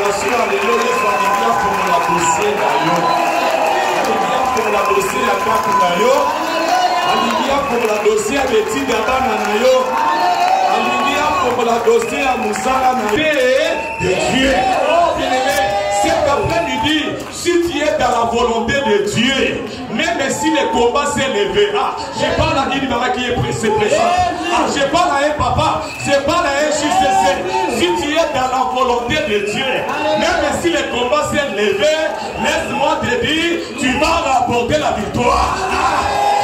adoration à l'élo, les familiens pour la dossier d'ailleurs. Pour la dossier à Kakunayo. Alléluia pour la dossier à Betty Dabanayo. Alléluia pour la dossier à Moussala Nayo. De Dieu. Oh bien-aimé, cet après-midi, si tu es dans la volonté de Dieu, même si le combat s'est levé, je parle à une maman qui est présente. Je parle à un papa, je parle à un JCC. Si tu es dans la volonté de Dieu, même si le combat s'est levé, laisse-moi te dire, tu vas rapporter la victoire.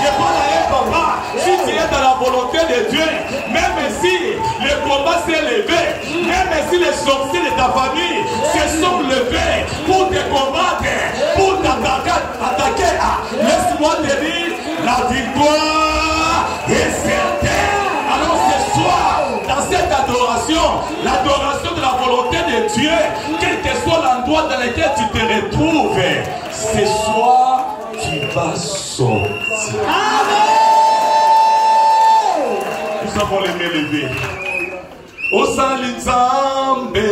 Je parle à un papa, si tu es dans la volonté de Dieu, même si le combat s'est levé, même si les sorciers de ta famille se sont levés pour te combattre, pour t'attaquer, laisse-moi te dire, la victoire est certaine. Alors ce soir, dans cette adoration, l'adoration de la volonté de Dieu, quel que soit l'endroit dans lequel tu te retrouves, ce soir, tu vas sortir. Amen. Nous avons les mains levées. Osali Nzambe,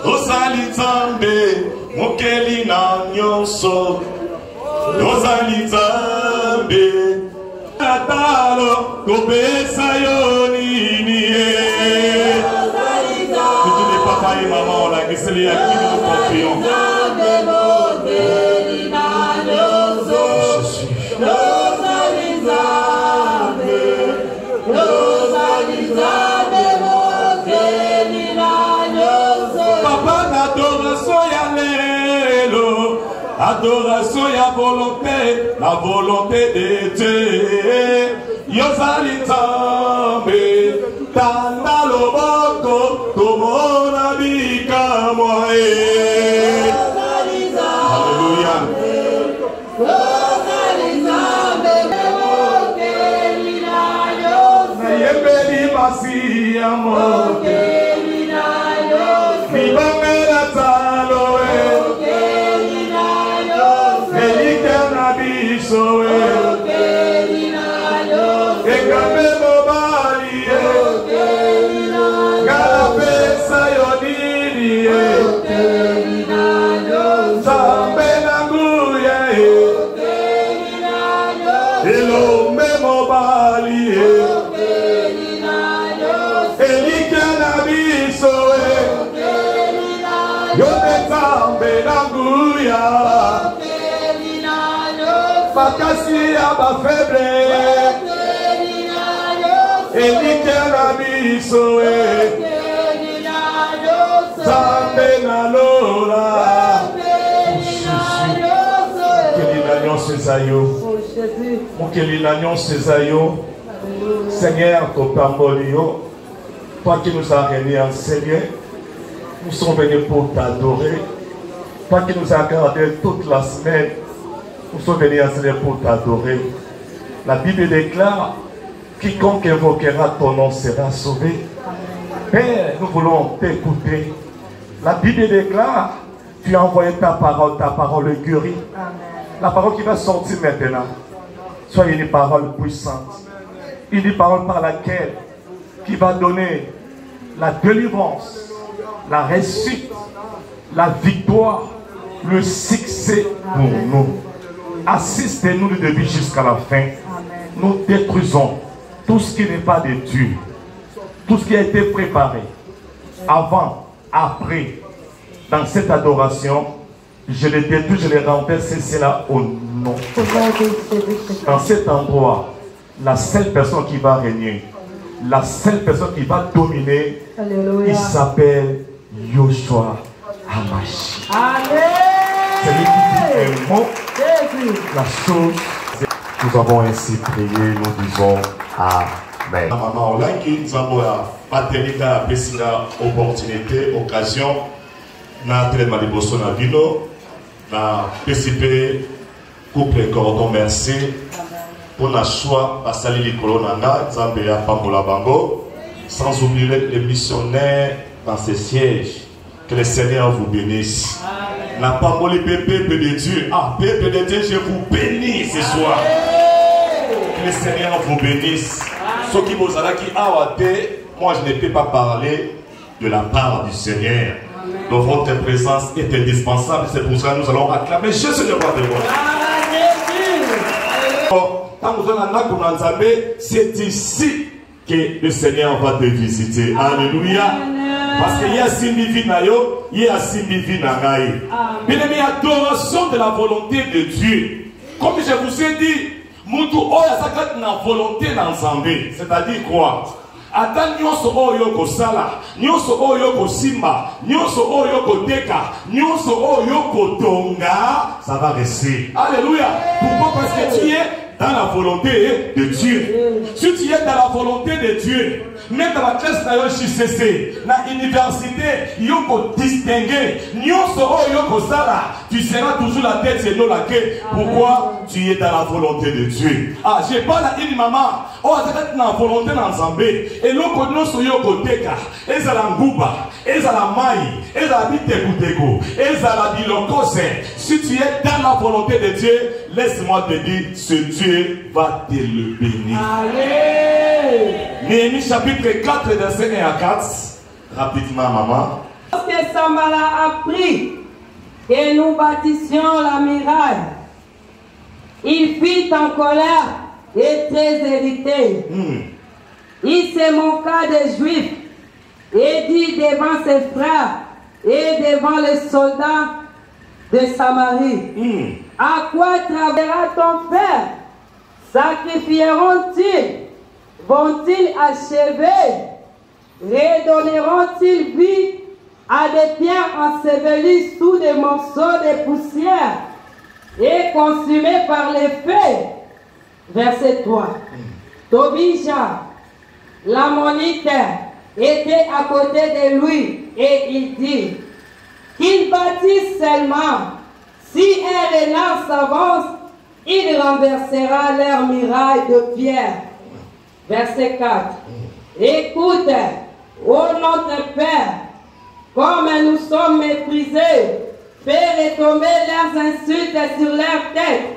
Osali Nzambe, Mokeli na nyonso. Osali Nzambe, Atalo, Kopesa yonini. Si tu n'es pas taillé, maman, on l'a glissé les acquis de nos confiants. Adoration ya volonté, la volonté de Dieu. Yosali Nzambe, tanda loboko, tomona bika moe. Alléluia. Yosali Nzambe, yembeli masi ya moke. Mibangela taloe. Makasi ya ba febre elike na biso Zambe na lola Mokeli na nyonso eza yo Mokeli na nyonso eza yo Seigneur topamboli yo toi qui nous as réunis en Seigneur nous sommes venus pour t'adorer toi qui nous as gardé toute la semaine. Nous sommes venus à Seigneur pour t'adorer. La Bible déclare, quiconque invoquera ton nom sera sauvé. Père, nous voulons t'écouter. La Bible déclare, tu as envoyé ta parole guérie. La parole qui va sortir maintenant, soit une parole puissante. Une parole par laquelle qui va donner la délivrance, la réussite, la victoire, le succès pour nous. Assistez-nous du début jusqu'à la fin. Amen. Nous détruisons tout ce qui n'est pas de Dieu. Tout ce qui a été préparé avant, après, dans cette adoration. Je les détruis, je les renverse, c'est cela au nom. Dans cet endroit, la seule personne qui va régner, la seule personne qui va dominer, Alléluia. Il s'appelle Yoshua Hamashi. C'est lui qui dit un mot. La chose, nous avons ainsi prié, nous disons Amen. Maman, on a nous avons maternité, opportunité, occasion, na traitement de bosso na vino, na PCP, couple cordon merci, pour la choix, passer les colonanga, Zambia, Pambola Bango, sans oublier les missionnaires dans ces sièges. Que le Seigneur vous bénisse. N'a pas molé peuple de Dieu. Peuple de Dieu, je vous bénis ce soir. Que le Seigneur vous bénisse. Ceux qui vous ont dit, moi je ne peux pas parler de la part du Seigneur. Donc votre présence est indispensable. C'est pour ça que nous allons acclamer Jésus de roi de roi. C'est ici que le Seigneur va te visiter. Alléluia. Parce qu'il y a Simbivi Nayo, il y a Simbivi Nagaï. Bien aimé, adoration de la volonté de Dieu. Comme je vous ai dit, Moutou Oya Sakat na volonté d'ensemble. C'est-à-dire quoi? Ata nyonso oyo ko sala, nyonso oyo ko simba, nyonso oyo ko teka, nyonso oyo ko tonga, ça va rester. Alléluia. Pourquoi? Parce que tu es dans la volonté de Dieu. Si tu es dans la volonté de Dieu, même dans la classe de JCC, dans l'université, il faut distinguer. Tu seras toujours la tête et non la queue. Pourquoi? Tu es dans la volonté de Dieu. Ah, je parle à une maman. Oh, c'est dans la volonté d'ensemble. Et l'on connaît ce yokoteka. Et ça la ngouba. Et ça la maï. Et ça la bitekuteko. Et ça la bilokose. Si tu es dans la volonté de Dieu, laisse-moi te dire, ce Dieu va te le bénir. Allez. Néhémie chapitre 4, verset 1 à 4. Rapidement, maman. Lorsque Sambala apprit que nous bâtissions la muraille, il fut en colère et très irrité. Il se moqua des Juifs et dit devant ses frères et devant les soldats de Samarie, à quoi travaillera ton frère? Sacrifieront-ils? Vont-ils achever? Redonneront-ils vie à des pierres ensevelies sous des morceaux de poussière et consumées par les feux? Verset 3. Tobija, l'ammonite, était à côté de lui et il dit qu'il bâtisse seulement. Si un renard s'avance, il renversera leur muraille de pierre. Verset 4. Écoute, ô notre Père, comme nous sommes méprisés, fais retomber leurs insultes sur leurs têtes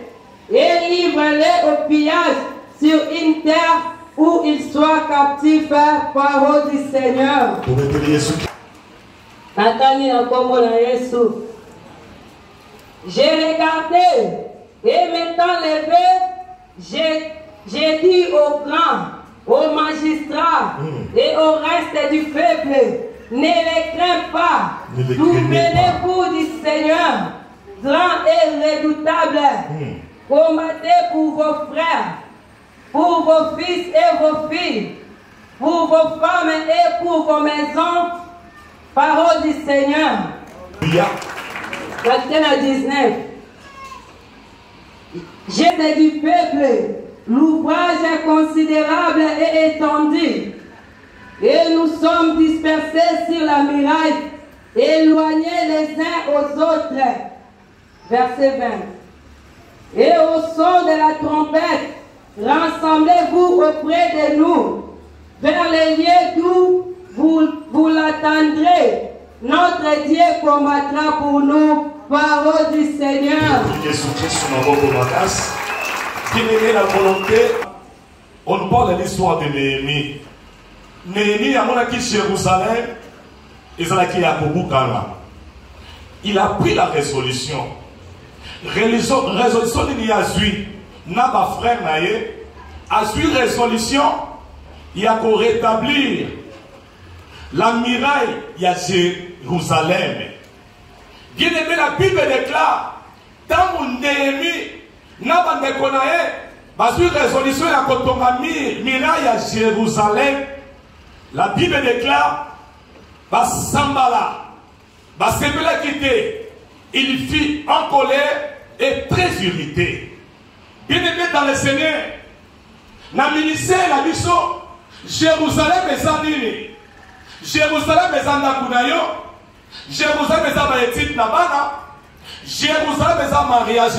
et livre-les au pillage sur une terre où ils soient captifs. Parole du Seigneur. J'ai regardé et m'étant levé, j'ai dit aux grands, aux magistrats et au reste du peuple, ne les crains pas, souvenez-vous du Seigneur, grand et redoutable, combattez pour vos frères, pour vos fils et vos filles, pour vos femmes et pour vos maisons. Parole du Seigneur. Verset 19. J'ai du peuple, l'ouvrage est considérable et étendu, et nous sommes dispersés sur la muraille, éloignés les uns aux autres. Verset 20. Et au son de la trompette, rassemblez-vous auprès de nous, vers les lieux d'où vous l'attendrez. Notre Dieu combattra pour nous. Parole du Seigneur. La volonté, on parle de l'histoire de Néhémie. Néhémie a monté Jérusalem et il a pris la résolution. Résolution il y a eu. N'a pas frère naïe. A eu résolution. Il y a qu'à rétablir la muraille. Il y a Jérusalem. Bien aimé, la Bible déclare, tant que Néhémie n'a pas de connaître, parce que la résolution est à muraille à Jérusalem, la Bible déclare, Sambala, Sembela quitté, il fut en colère et très irrité. Bien aimé dans le Seigneur, dans le ministère, la mission, Jérusalem est en ligne, Jérusalem est en Nakunayo. Jérusalem est en étude Nabana, Jérusalem est en mariage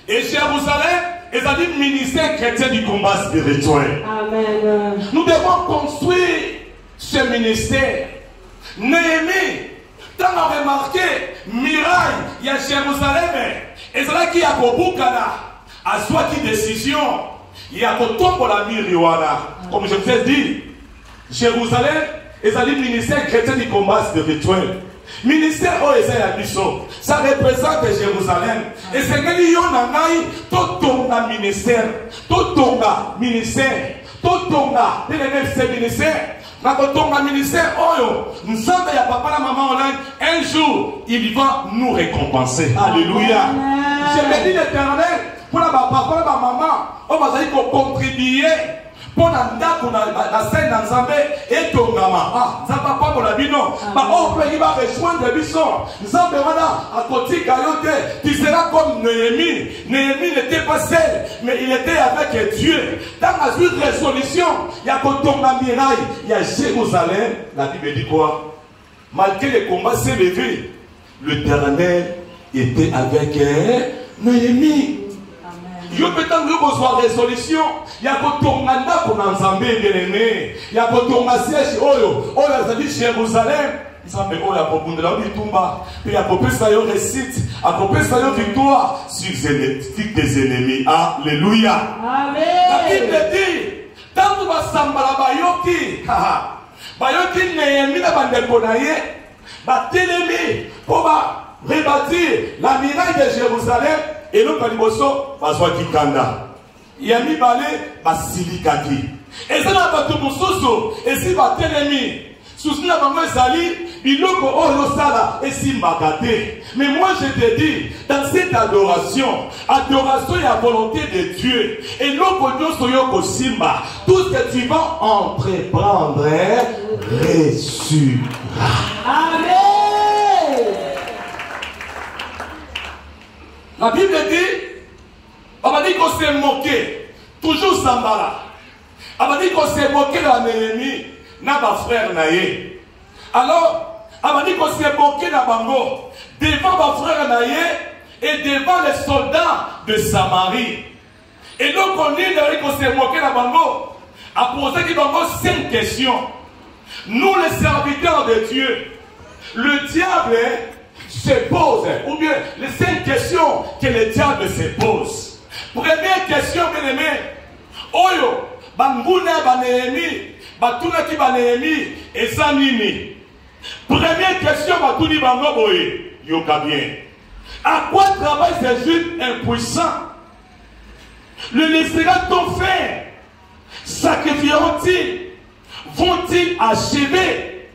et Jérusalem est en ministère chrétien du combat spirituel. Amen. Nous devons construire ce ministère. Néhémie, tu as remarqué, miraille, il y a Jérusalem, et c'est là qu'il y a beaucoup à soit qui décision, il y a autant pour la miriwana. Comme je vous ai dit, Jérusalem, et ça dit ministère chrétien du combat spirituel. Ministère oh Esaïa Biso, ça représente Jérusalem. Et c'est que l'on a tout ton ministère, tout ton ministère, tout ton ministère. Quand on a ministère, nous sommes à papa la maman, un jour, il va nous récompenser. Alléluia. Je me dis l'Éternel, pour la papa, pour la maman, on va contribuer. Pour la scène dans Zambé et ton maman. Ah, ça va pas pour la vie, non. On peut y rejoindre le bison. Zambé, voilà, à côté, Gayote, tu seras comme Néhémie. Néhémie n'était pas seul, mais il était avec Dieu. Dans la suite de résolution, il y a Koton Mirail, il y a Jérusalem. La Bible dit quoi? Malgré les combats s'élevaient, l'Éternel était avec Néhémie. Yo peut-être que vous avez résolution, il y a que ton mandat pour nous ensemble bien aimé, il y a que ton siège oyo a dit Jérusalem, il semble que la population là il tombe, puis à peu ça yo récite, à peu ça yo victoire sur des ennemis. Alléluia. Amen. La Bible dit, tant que va sambala bayoki, bayoki Néhémie na bande konaye, ba telemi pour rebâtir la muraille de Jérusalem. Et nous, quand nous sommes Kanda, il y a mis balé, basilikaki. Et ça n'a pas tout mon soso. Et si va t'ennemi, sous la maman Zali, il loko olosala et si mbagate. Mais moi je te dis, dans cette adoration, adoration et la volonté de Dieu, et loko soyoko simba, tout ce que tu vas entreprendre réussira. Amen. La Bible dit, on va dire qu'on s'est moqué, toujours Sambala. On va dire qu'on s'est moqué de la Néhémie, n'a pas frère Naye. Alors, on va dire qu'on s'est moqué de la Bango, devant ma frère Naye et devant les soldats de Samarie. Et donc on dit qu'on s'est moqué de la Bango, à poser qui Bango 5 questions. Nous les serviteurs de Dieu, le diable se pose, ou bien les 5 questions que le diable se pose. Première question, bien aimé, Oyo, Banguna Banéhémie, Batuna ki Banéhémie, et Sanini. Première question, Batuni Bango Boye, Yoka bien. À quoi travaillent ces juifs impuissants? Le laissera-t-on faire? Sacrifieront-ils? Vont-ils achever?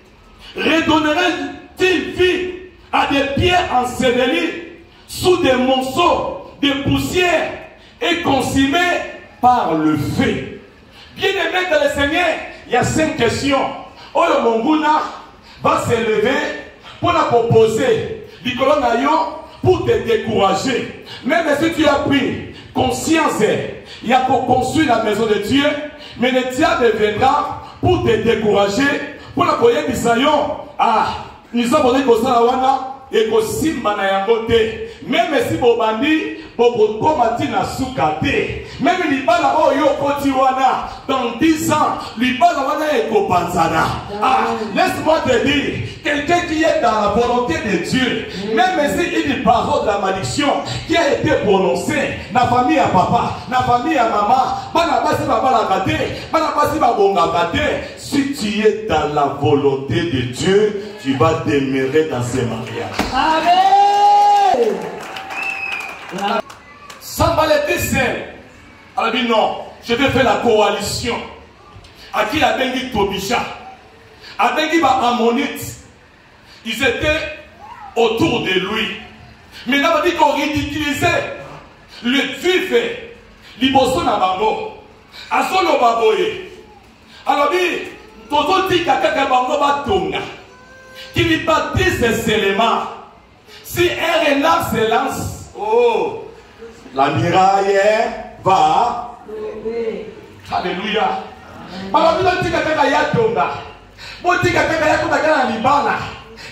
Redonneront-ils vie à des pierres ensevelies sous des monceaux de poussière et consumées par le feu? Bien aimé dans le Seigneur, il y a 5 questions. Oyo Monguna va s'élever pour la proposer. Nicolas Nayo pour te décourager. Même si tu as pris conscience, il y a pour construire la maison de Dieu, mais le diable viendra pour te décourager, pour la coyer d'Isaïon. Ah, nous sommes dit que ça et que simba na yangote. Même si bobandi, bobokomati na soukate. Même libala oyo kotiwana dans 10 ans, libala wana eko panzana. Ah, laisse-moi te dire, quelqu'un qui est dans la volonté de Dieu, même si une parole de la malédiction qui a été prononcée, la famille à papa, la famille à maman, banabasi baba la gâté, banabasi babonga gâté. Si tu es dans la volonté de Dieu, tu vas demeurer dans ces mariages. Amen. Sambal était seul. Elle a dit non, je vais faire la coalition. À qui a bengi Tobisha, a bengi Ammonites. Ils étaient autour de lui. Mais là, on dit qu'on ridiculisait le juif, l'Iboso Nabango, Azolo Baboye. Alors, dit, Toto dit qu'à quelqu'un Bango Batonga, qui lui baptise ces éléments. Si un renard se lance, oh, la muraille va. Alléluia. Alors, dit que quelqu'un Yatonga, bon, dit que quelqu'un Yatonga Libana.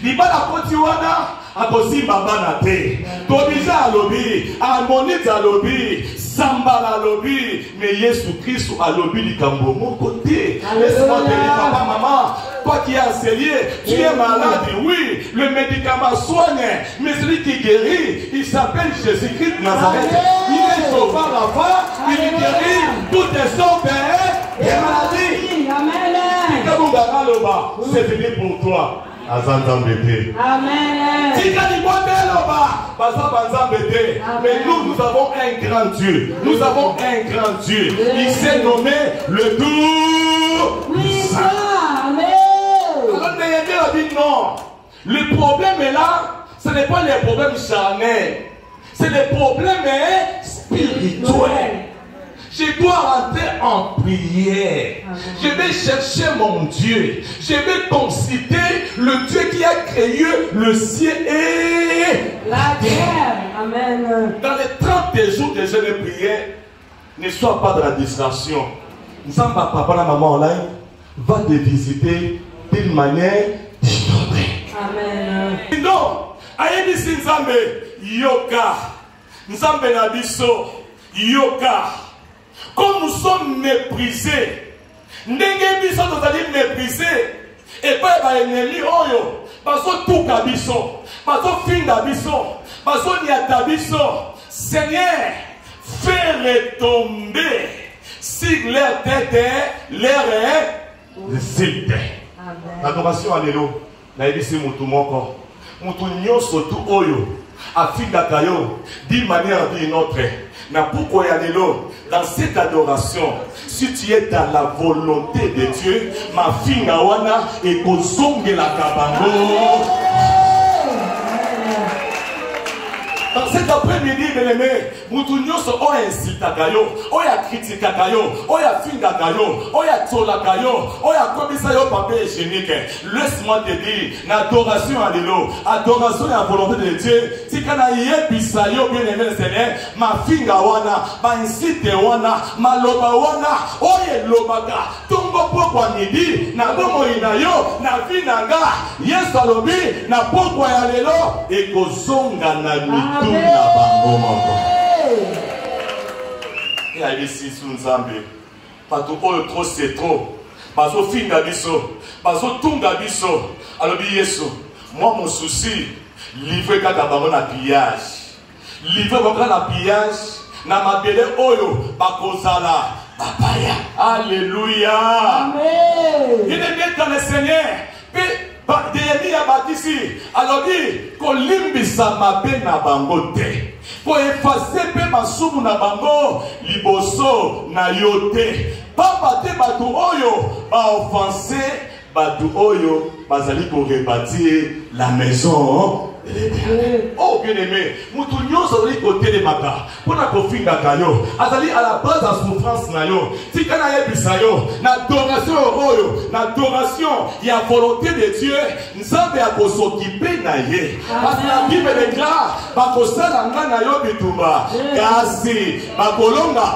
Libana Kotiwana, Akosimba Banate, Tobija Alobi, Ammonite Alobi, Sambala Alobi, mais Jésus Christ Alobi Likambo, mon côté. Laisse-moi te dire, papa, maman, toi qui es enseignant, tu es malade, oui, le médicament soigne, mais celui qui guérit, il s'appelle Jésus-Christ de Nazareth. Il est sauvant l'enfant, il guérit toutes les sortes de maladies. Amen. C'est fini pour toi. Azanzambete. Amen. Mais nous avons un grand Dieu. Nous avons un grand Dieu. Il s'est nommé le Tout-Puissant. Alors Néhémie a dit non. Le problème est là. Ce n'est pas les problèmes charnels. C'est les problèmes spirituels. Je dois rentrer en prière. Je vais chercher mon Dieu. Je vais considérer le Dieu qui a créé le ciel et la terre. Amen. Dans les 30 jours de jeûne et prière, ne sois pas dans la distraction. Nzamba, papa, la maman online va te visiter d'une manière différente. Amen. Non, ayebisi Nzambe yoka. Nzambe na biso yoka. Comme nous sommes méprisés, ndenge biso tozali méprisés, et pas ba ennemi oyo, baso tuka biso, baso finga biso, baso niata biso. Seigneur, fais retomber sur leur tête leur récite. L'adoration alléluia. Na ebisi mutu moko, mutu nyoso tu oyo, afinga kayo, d'une manière ou d'une autre. Mais pourquoi y aller là? Dans cette adoration, si tu es dans la volonté de Dieu, ma fille Nawana et Kozonge la Kabango. Dans cet après-midi, mes amis, nous tous sommes incitakayo, oya criticakayo, oya fingakayo, oya tolakayo, oya komisayo papier hygiénique. Laisse-moi te dire, l'adoration à l'élo, adoration à la volonté de Dieu. Si quand on y est bisayo, bien aimé le Seigneur, ma finga wana, ma incite wana, ma loba wana, oye lobaka, tongo pokwa nidi, na bomo inayo, na vinanga, yes alobi, na pokwa ya lelo, et kozonga na mitu. Et à ici sous Nzambe, pas tout trop c'est trop. Pas au fin d'abisso, pas au tung d'abisso. Alors Yesu, moi mon souci, livrer quand t'as pas pillage, livrer quand t'as pillage, na ma belle oyo, bakozala, papaya. Alléluia. Amen. Il est bien dans le Seigneur. Néhémie a bâti ici. Alors dit, qu'on limbisa ma peine na bango te. Qu'on effacer pe masumu na bango liboso na yote. Pas bate batu oyo, ba offenser batu oyo, bazali pour rebâtir la maison. Oh bien aimé, Moutounion s'adali côté de Maka. Pour la kofinga kayo, azali à la base de la souffrance nayo. Si kana yebisayo, n'adoration oyo, n'adoration, il y a volonté de Dieu. Nzambe a s'occuper naye. Parce que la Bible déclare, bakosala ngana yo bitumba, kasi, bakolonga.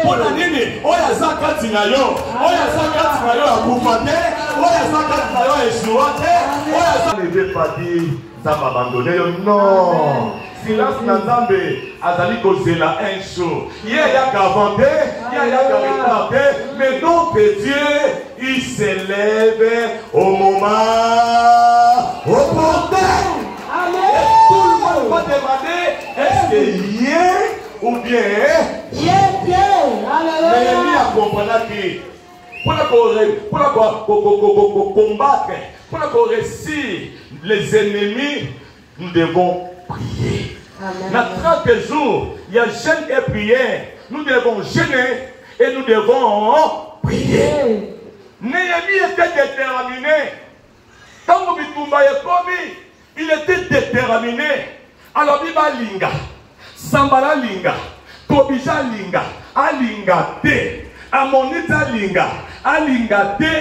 Pour la nini, oya zakati nayo, oya zakati nayo ya kufate, oya zakati nayo ya eshuate, oya zakati. Ne veut pas dire ça va abandonner. Non. Silence Nzambe azali kozela un jour. Il y a qu'à vanter, il y a qu'à retarder, mais notre Dieu, il s'élève au moment opportun. Amen. Et tout le monde va demander, est-ce que hier ou bien Néhémie a compris que pour combattre, pour réussir les ennemis, nous devons prier. Dans 30 jours, il y a jeûne et prière. Nous devons jeûner et nous devons prier. Néhémie était déterminé. Quand il était déterminé. Alors, il va linga. Sambala linga. Tobija linga. Alinga te. Amonita linga. Alinga te.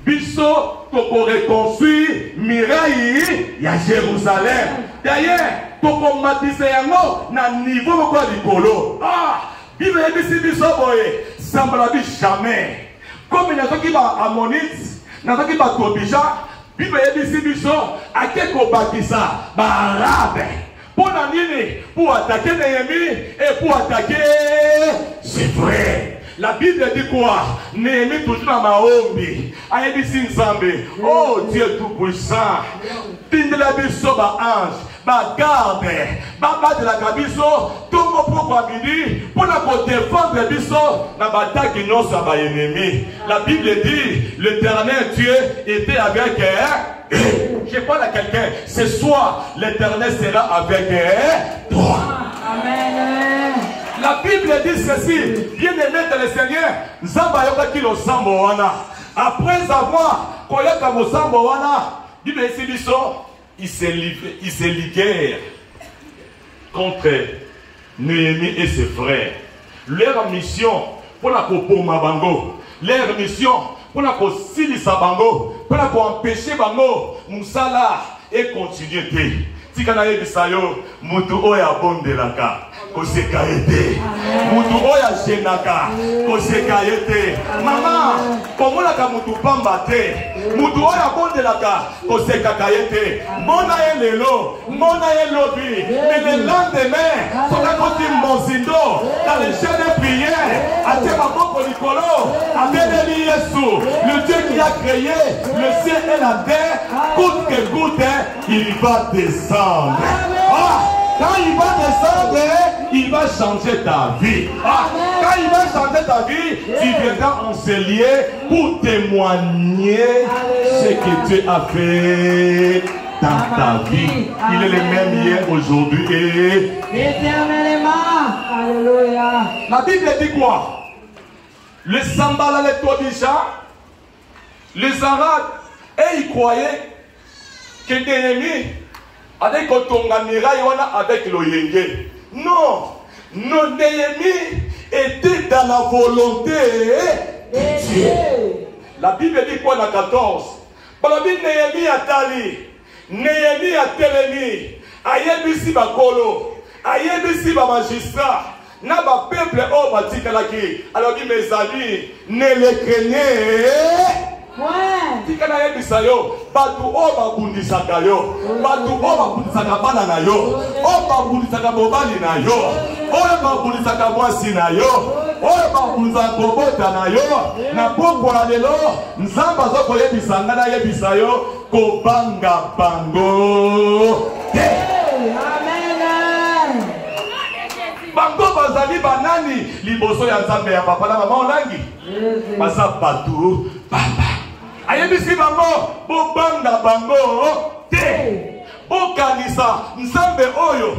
Biso pour reconstruire Miraï ya Jérusalem. D'ailleurs, pour matise yango na niveau quoi likolo. Ah, Bible ebisi biso boye, sambala bi jamais. Comme na toki ba Ammonite, na toki ba Tobija, Bible ebisi biso akeko bakisa ba Arabe. Pour la nini, pour attaquer Néhémie et pour attaquer, c'est vrai. La Bible dit quoi? Néhémie toujours dans ma ombi. Aïbisi Nzambe. Oh Dieu tout-puissant. Tinde la biso ba ange. Ba garde. Ba de la kabiso. Tout mon propre midi. Pour la défendre biso. Na bataille qui non sa ba ennemi. La Bible dit, l'Éternel Dieu était avec je parle à quelqu'un. Ce soir, l'Éternel sera avec toi. Amen. La Bible dit ceci. Bien aimé dans le Seigneur, Nzamba yokaki lo sambo wana. Après avoir koyoka mo sambo wana, Bible dit biso, il s'est ligué contre Néhémie et ses frères. Leur mission pour la kopoma bango, leur mission pour la kosilisa bango, pour la empêcher bango musala et continuer. Tikana yebisayo mutu oya bondelaka koseka ete mutu oya jenaka koseka ete mama komolaka mutu pamba te mutu oya bondelaka koseka ete mona elelo mona elobi mais le lendemain soka koti mozindo dans les jeux de prière ate maboko likolo abeleli Yesu le Dieu qui a créé le ciel et la terre coûte que coûte il va descendre. Ah, quand il va descendre, il va changer ta vie. Ah, quand il va changer ta vie, tu viendras enseigner pour témoigner ce que Dieu a fait dans ta vie. Il est le même hier, aujourd'hui et éternellement. Alléluia. La Bible dit quoi? Les Sambala, les Tobisha, les Arabes, et ils croyaient que Néhémie avec avec l'Oyenge. Non, non, Néhémie était dans la volonté de Dieu. La Bible dit quoi dans 14? La Bible Néhémie a tali, Néhémie a telemi, ayebisi bakolo, ayebisi ba magistrat, na ba peuple o batikalaki. Alors dit mes amis, ne les craignez. Tikana yebisa yo batu o babundisaka yo batu o babundisaka bana na yo o babundisaka mobali na yo o babundisaka mwasi na yo o babundisaka kobota na yo na poko ya lelo Nzambe azoko yebisa nga na yebisa yo kobanga bango te. Amen. Bango bazali banani liboso ya Nzambe ya papa na mama olangi baza batu bamba ayebisi bango bobanga bango te bokanisa Nzambe oyo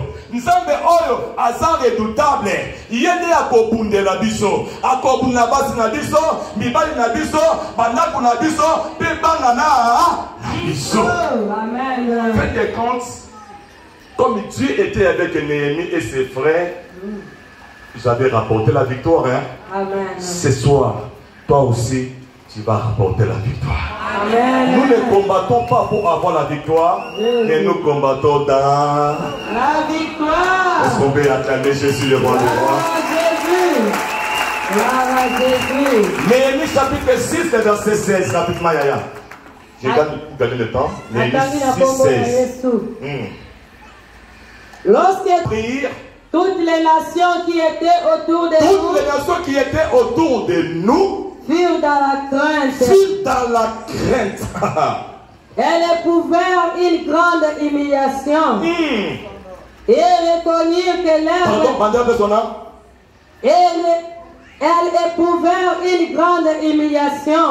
aza redoutable yende akobundela biso akobunda basi na biso mibali na biso bandako na biso pe bana na biso. Faites des comptes, comme Dieu était avec Néhémie et ses frères, j'avais rapporté la victoire. Amen. Ce soir, toi aussi tu vas rapporter la victoire. Amen. Nous ne combattons pas pour avoir la victoire, mais nous combattons dans la victoire. Est-ce qu'on peut acclamer Jésus le roi des rois? Néhémie chapitre 6, verset 16, rapidement Yaya. J'ai gagné le temps. Néhémie 6, 16. Lorsque toutes les nations qui étaient autour de nous, furent dans la crainte. Elles éprouvèrent une grande humiliation. Et reconnurent que elles éprouvèrent une grande humiliation.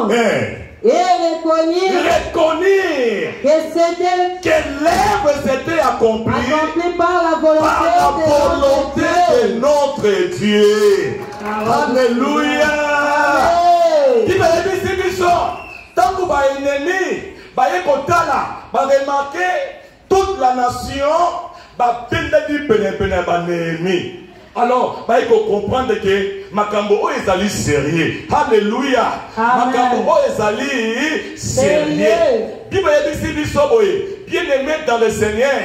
Et reconnurent que l'œuvre s'était accomplie par la volonté de notre Dieu. Alléluia. Il va dire que tant que va ennemi, va écouter va remarquer toute la nation va ennemi. Alors, il faut comprendre que Makambo est sérieux. Alléluia. Makambo est sérieux. Bien aimé dans le Seigneur.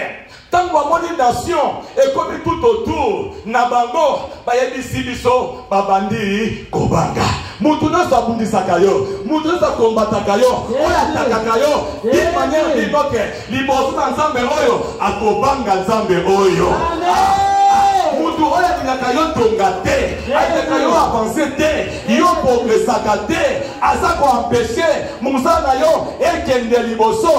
Tant que la nation est comme tout autour, Nabango, Bayabisibiso, Babandi, Kobanga. Moutouna Sabundisaka yo, Moutouna Kombataka yo, Oyatakaka yo, d'une manière d'une autre, Libosu Nzambe Oyo, Akobanga Nzambe Oyo. Moutou Oyatinaka yo tongate, Ayaka yo avancer te, yo progressaka te, Asako empêcher, Mousana yo, Ekende Liboso.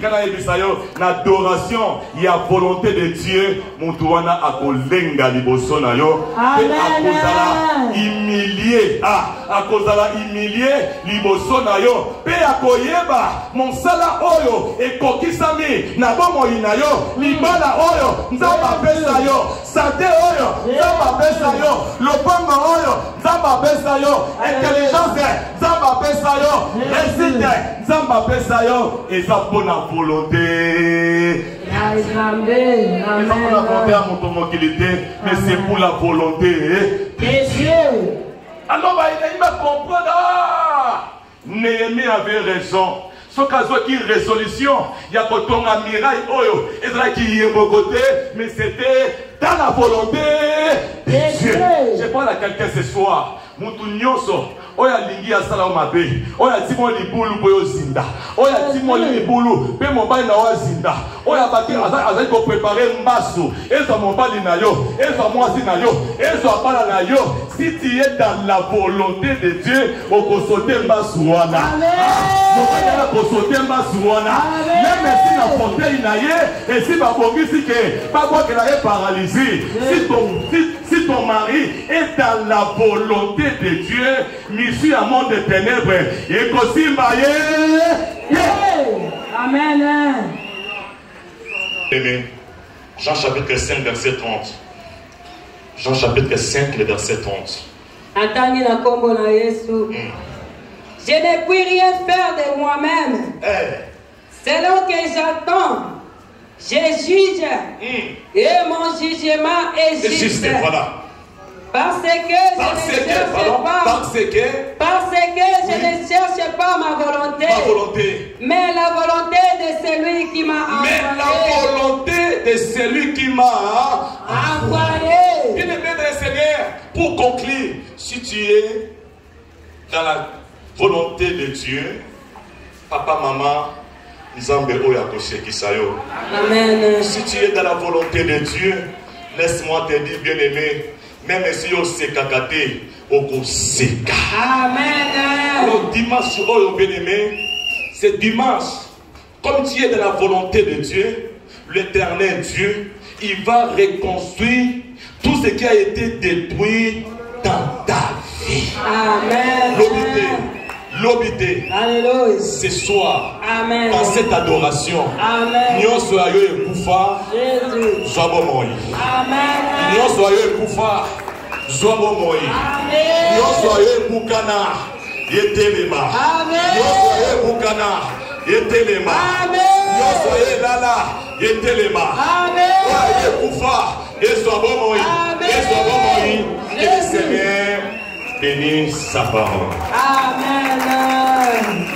Kana ebisayo na adoration, il y a volonté de Dieu, mutuana akolenga liboso na yo. Amen. Akozala humilié, akozala humilié liboso na yo. Pe akoyeba monsala oyo ekokisami na bomoi na yo, libala oyo nzamba pesa yo, sante oyo nzamba pesa yo, lopanga oyo nzamba pesa yo, intelligence nzamba pesa yo, réussite nzamba pesa yo, eza pona volonté. Amen. Eza pona volonté à mon mokilité, mais c'est pour la volonté de Dieu. Alors il va comprendre. Néhémie avait raison. Ce cas qui résolution, il y a pourtant un miracle, qui est mon côté, mais c'était dans la volonté de Dieu. Je parle à quelqu'un ce soir. Moutounyoso, oya lingi asala mabe, oya timo libulu boyo zinda, oya timo libulu, pe mobali na oya zinda, oya baki azali ko préparer mbasu, ezo mobali na yo, ezo mwasi na yo, ezo apala na yo. Si tu es dans la volonté de Dieu, oko sauter mbasu wana. Amen. Oko sauter mbasu wana. Même si na fauteuil na ye, et si ba bongisi ke, pas quoi que la est paralysé. Si ton mari est dans la volonté de Dieu, mission à monde de ténèbres, et qu'aussi Amen. Amen. Jean chapitre 5, verset 30. Jean chapitre 5, le verset 30. Je ne puis rien faire de moi-même. Selon que j'attends, je juge. Et mon jugement est juste. Voilà. Parce que je ne cherche pas ma volonté. Mais la volonté de celui qui m'a envoyé. La volonté de celui qui m'a envoyé. Bien aimé de Seigneur, pour conclure, si tu es dans la volonté de Dieu, papa, maman, Amen. Si tu es dans la volonté de Dieu, laisse-moi te dire, bien aimé, même si on s'est cagaté, on s'est cagaté. Amen. Le dimanche, bien aimé, c'est dimanche. Comme tu es dans la volonté de Dieu, l'éternel Dieu, il va reconstruire tout ce qui a été détruit dans ta vie. Amen. L'obité. Alléluia. Ce soir, amen, dans cette adoration, amen, nous soyons écoufa, Jésus, Zoabomoi. Amen. Nous soyons écoufa, Zoabomoi. Amen. Nous soyons écoukana, Yetelema. Amen. Nous soyons écoukana, Yetelema. Amen. Nous soyons lala, Yetelema. Amen. Soyez écoufa, et Zoabomoi. Et Zoabomoi. Que le Seigneur bénisse sa parole. Amen. Amen.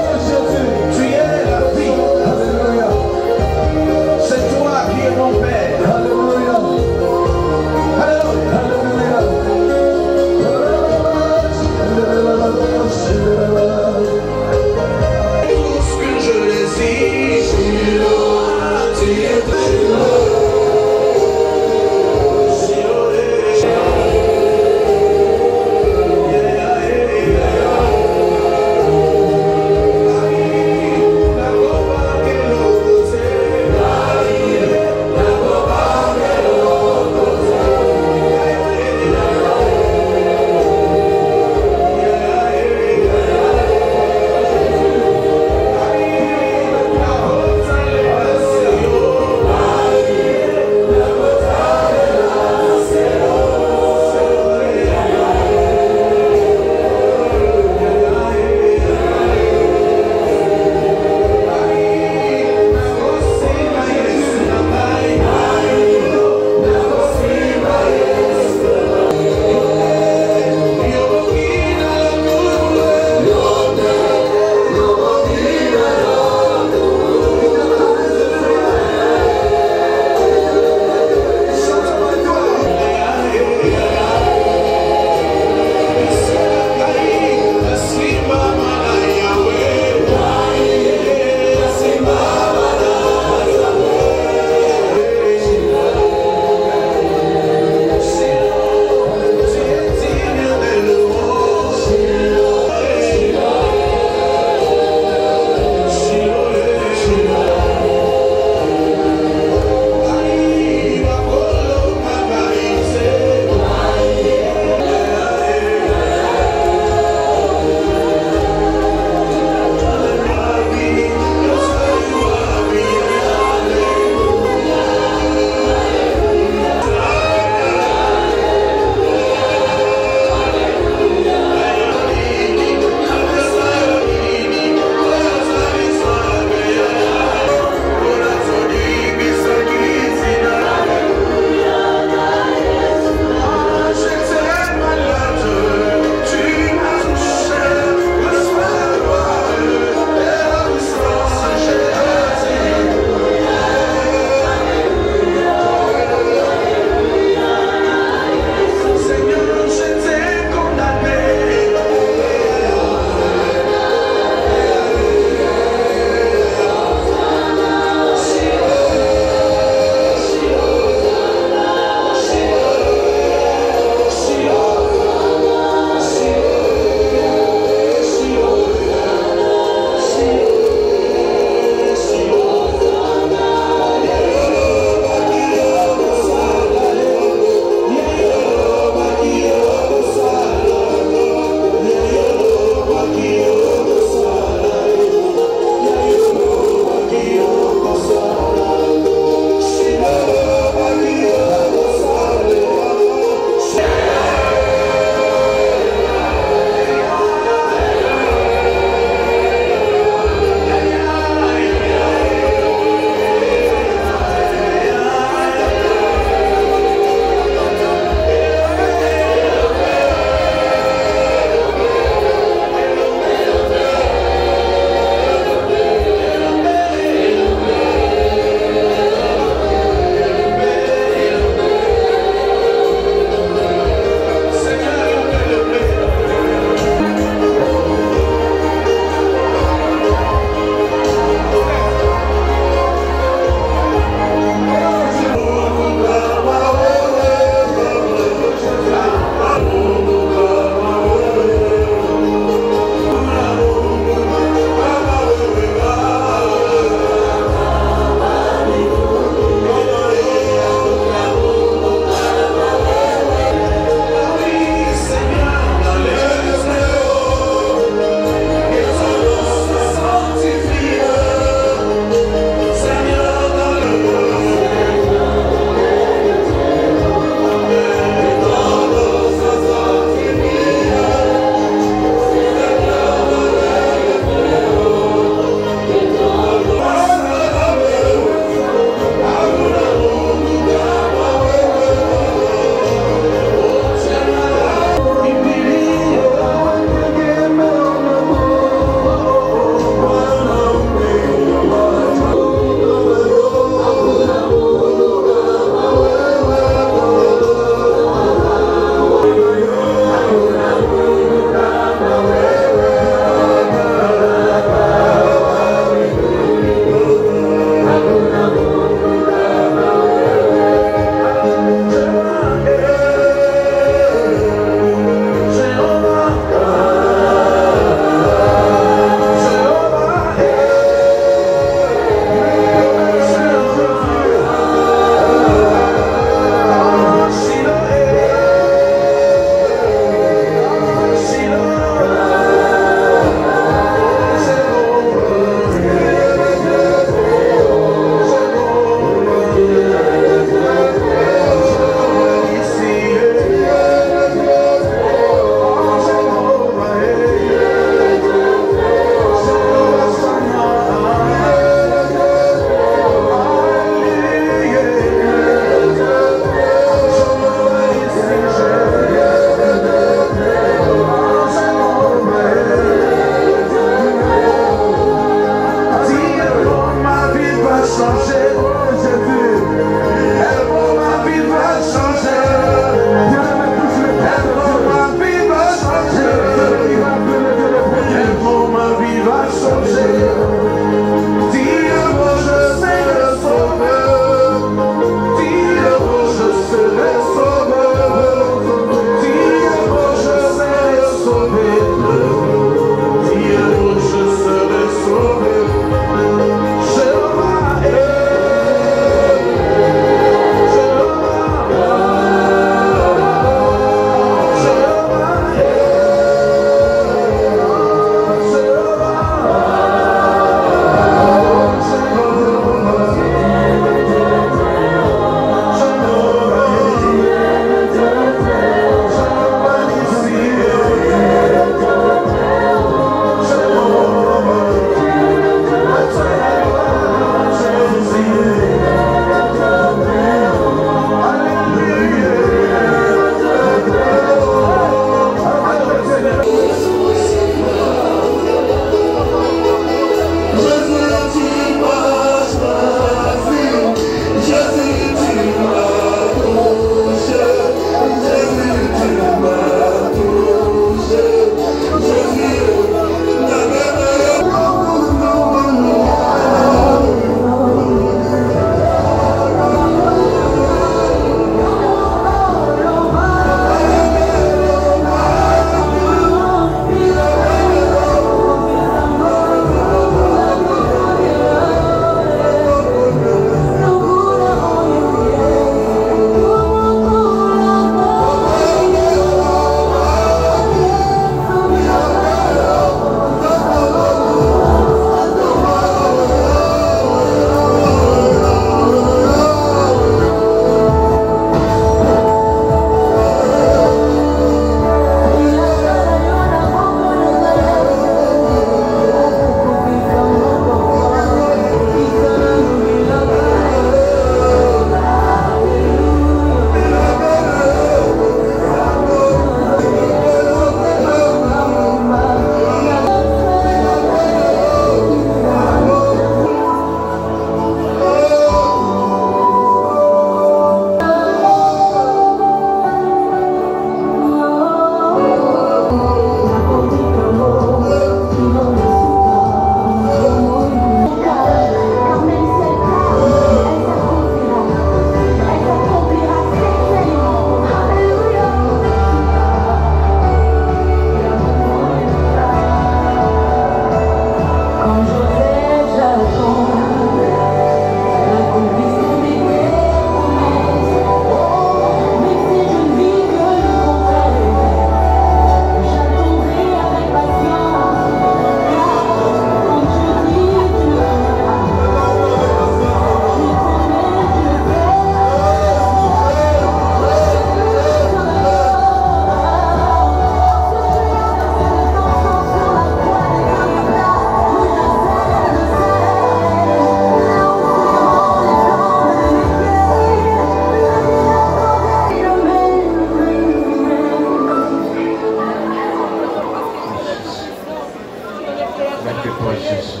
toi, Jésus.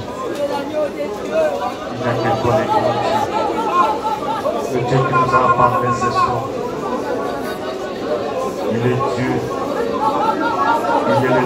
Il n'y a que toi, les grands dieux. Le Dieu qui nous a parlé ce soir. Il est Dieu. Il est le